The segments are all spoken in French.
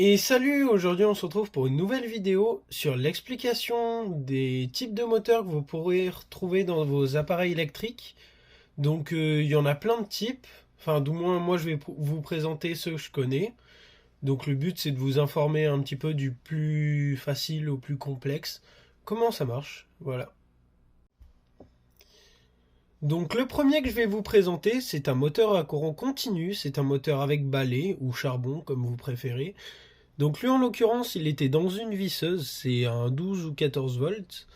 Et salut, aujourd'hui on se retrouve pour une nouvelle vidéo sur l'explication des types de moteurs que vous pourrez retrouver dans vos appareils électriques. Donc il y en a plein de types, enfin du moins moi je vais vous présenter ceux que je connais. Donc le but c'est de vous informer un petit peu du plus facile au plus complexe, comment ça marche, voilà. Donc le premier que je vais vous présenter c'est un moteur à courant continu, c'est un moteur avec balai ou charbon comme vous préférez. Donc lui en l'occurrence il était dans une visseuse, c'est un 12 ou 14 volts.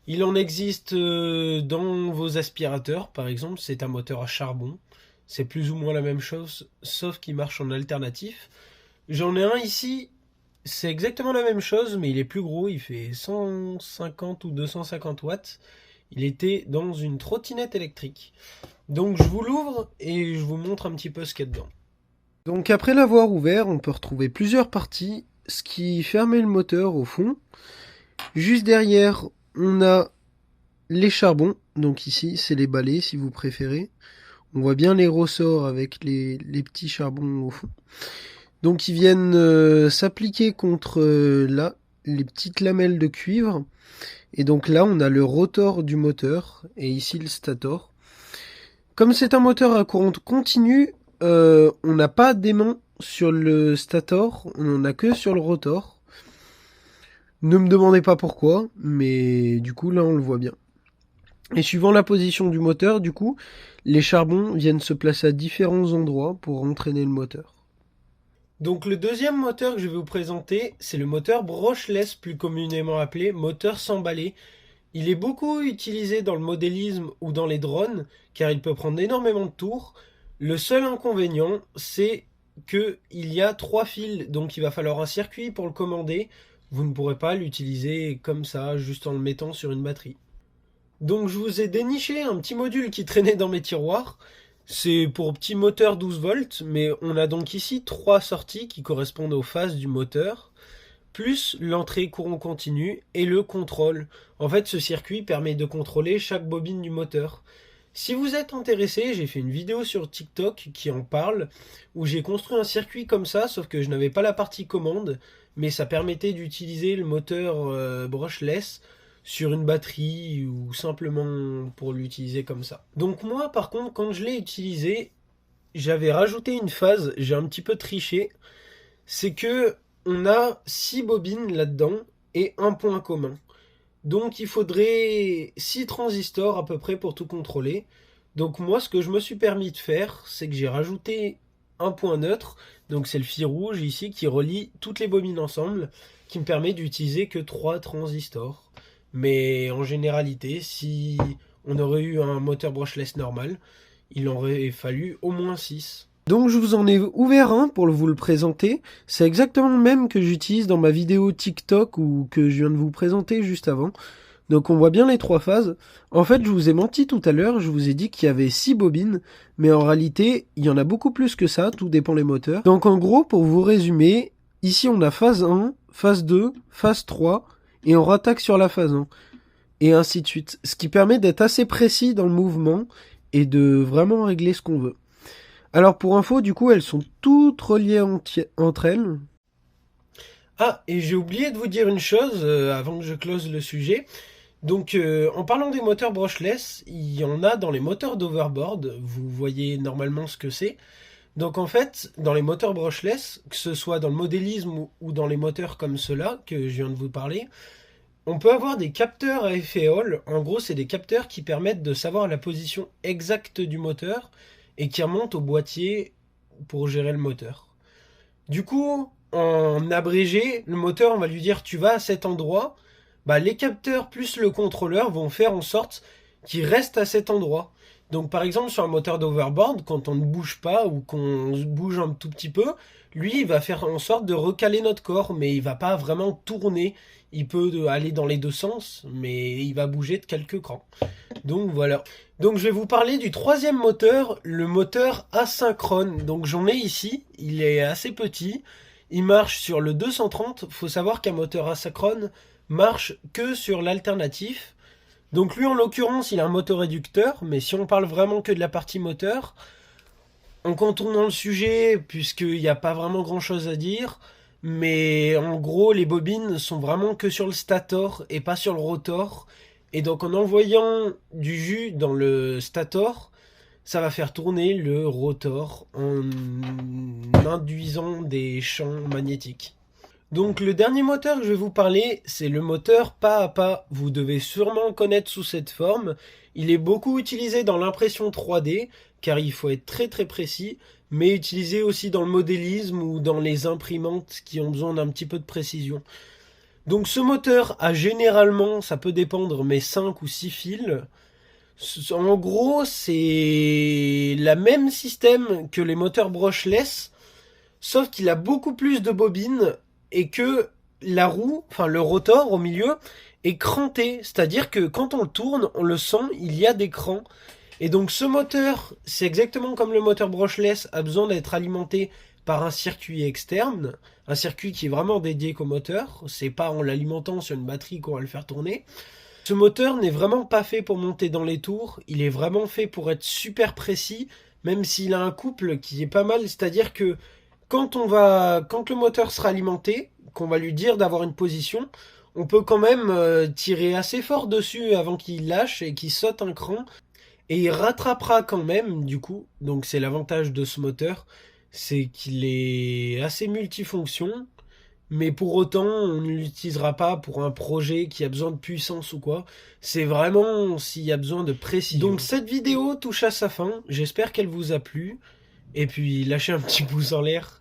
Il en existe dans vos aspirateurs par exemple, c'est un moteur à charbon. C'est plus ou moins la même chose, sauf qu'il marche en alternatif. J'en ai un ici, c'est exactement la même chose, mais il est plus gros, il fait 150 ou 250 watts. Il était dans une trottinette électrique. Donc je vous l'ouvre et je vous montre un petit peu ce qu'il y a dedans. Donc après l'avoir ouvert, on peut retrouver plusieurs parties, ce qui fermait le moteur au fond. Juste derrière, on a les charbons, donc ici c'est les balais si vous préférez. On voit bien les ressorts avec les petits charbons au fond. Donc ils viennent s'appliquer contre là, les petites lamelles de cuivre. Et donc là on a le rotor du moteur, et ici le stator. Comme c'est un moteur à courant continu, on n'a pas d'aimant sur le stator, on n'en a que sur le rotor. Ne me demandez pas pourquoi, mais du coup là on le voit bien. Et suivant la position du moteur, du coup, les charbons viennent se placer à différents endroits pour entraîner le moteur. Donc le deuxième moteur que je vais vous présenter, c'est le moteur brushless, plus communément appelé moteur sans balai. Il est beaucoup utilisé dans le modélisme ou dans les drones, car il peut prendre énormément de tours. Le seul inconvénient, c'est qu'il y a 3 fils, donc il va falloir un circuit pour le commander. Vous ne pourrez pas l'utiliser comme ça, juste en le mettant sur une batterie. Donc je vous ai déniché un petit module qui traînait dans mes tiroirs. C'est pour petit moteur 12 volts, mais on a donc ici 3 sorties qui correspondent aux phases du moteur, plus l'entrée courant continu et le contrôle. En fait, ce circuit permet de contrôler chaque bobine du moteur. Si vous êtes intéressé, j'ai fait une vidéo sur TikTok qui en parle, où j'ai construit un circuit comme ça, sauf que je n'avais pas la partie commande, mais ça permettait d'utiliser le moteur brushless sur une batterie ou simplement pour l'utiliser comme ça. Donc moi, par contre, quand je l'ai utilisé, j'avais rajouté une phase, j'ai un petit peu triché, c'est que on a 6 bobines là-dedans et un point commun. Donc il faudrait 6 transistors à peu près pour tout contrôler. Donc moi ce que je me suis permis de faire, c'est que j'ai rajouté un point neutre, donc c'est le fil rouge ici qui relie toutes les bobines ensemble, qui me permet d'utiliser que 3 transistors. Mais en généralité, si on aurait eu un moteur brushless normal, il aurait fallu au moins 6. Donc je vous en ai ouvert un pour vous le présenter. C'est exactement le même que j'utilise dans ma vidéo TikTok ou que je viens de vous présenter juste avant. Donc on voit bien les 3 phases. En fait, je vous ai menti tout à l'heure, je vous ai dit qu'il y avait 6 bobines, mais en réalité, il y en a beaucoup plus que ça, tout dépend les moteurs. Donc en gros, pour vous résumer, ici on a phase 1, phase 2, phase 3, et on rattaque sur la phase 1. Et ainsi de suite. Ce qui permet d'être assez précis dans le mouvement et de vraiment régler ce qu'on veut. Alors pour info, du coup, elles sont toutes reliées entre elles. Ah, et j'ai oublié de vous dire une chose avant que je close le sujet. Donc en parlant des moteurs brushless, il y en a dans les moteurs d'overboard. Vous voyez normalement ce que c'est. Donc en fait, dans les moteurs brushless, que ce soit dans le modélisme ou dans les moteurs comme ceux-là que je viens de vous parler, on peut avoir des capteurs à effet Hall. En gros, c'est des capteurs qui permettent de savoir la position exacte du moteur et qui remontent au boîtier pour gérer le moteur. Du coup, en abrégé, le moteur, on va lui dire tu vas à cet endroit. Bah, les capteurs plus le contrôleur vont faire en sorte qu'il reste à cet endroit. Donc par exemple sur un moteur d'overboard, quand on ne bouge pas ou qu'on bouge un tout petit peu, lui il va faire en sorte de recaler notre corps, mais il va pas vraiment tourner. Il peut aller dans les deux sens, mais il va bouger de quelques crans. Donc voilà. Donc je vais vous parler du troisième moteur, le moteur asynchrone. Donc j'en ai ici, il est assez petit, il marche sur le 230. Faut savoir qu'un moteur asynchrone marche que sur l'alternatif. Donc lui en l'occurrence il a un motoréducteur, mais si on parle vraiment que de la partie moteur, en contournant le sujet, puisqu'il n'y a pas vraiment grand chose à dire, Mais en gros, les bobines sont vraiment que sur le stator et pas sur le rotor. Et donc en envoyant du jus dans le stator, ça va faire tourner le rotor en induisant des champs magnétiques. Donc le dernier moteur que je vais vous parler, c'est le moteur pas à pas. Vous devez sûrement le connaître sous cette forme. Il est beaucoup utilisé dans l'impression 3D, car il faut être très très précis, mais utilisé aussi dans le modélisme ou dans les imprimantes qui ont besoin d'un petit peu de précision. Donc ce moteur a généralement, ça peut dépendre, mais 5 ou 6 fils. En gros, c'est le même système que les moteurs brushless, sauf qu'il a beaucoup plus de bobines et que la roue, enfin le rotor au milieu, est cranté. C'est-à-dire que quand on le tourne, on le sent, il y a des crans. Et donc ce moteur, c'est exactement comme le moteur brushless, a besoin d'être alimenté par un circuit externe, un circuit qui est vraiment dédié qu'au moteur. C'est pas en l'alimentant sur une batterie qu'on va le faire tourner. Ce moteur n'est vraiment pas fait pour monter dans les tours, il est vraiment fait pour être super précis, même s'il a un couple qui est pas mal, c'est-à-dire que quand le moteur sera alimenté, qu'on va lui dire d'avoir une position, on peut quand même tirer assez fort dessus avant qu'il lâche et qu'il saute un cran. Et il rattrapera quand même, du coup. Donc c'est l'avantage de ce moteur, c'est qu'il est assez multifonction. Mais pour autant, on ne l'utilisera pas pour un projet qui a besoin de puissance ou quoi. C'est vraiment s'il y a besoin de précision. Donc cette vidéo touche à sa fin. J'espère qu'elle vous a plu. Et puis lâchez un petit pouce en l'air.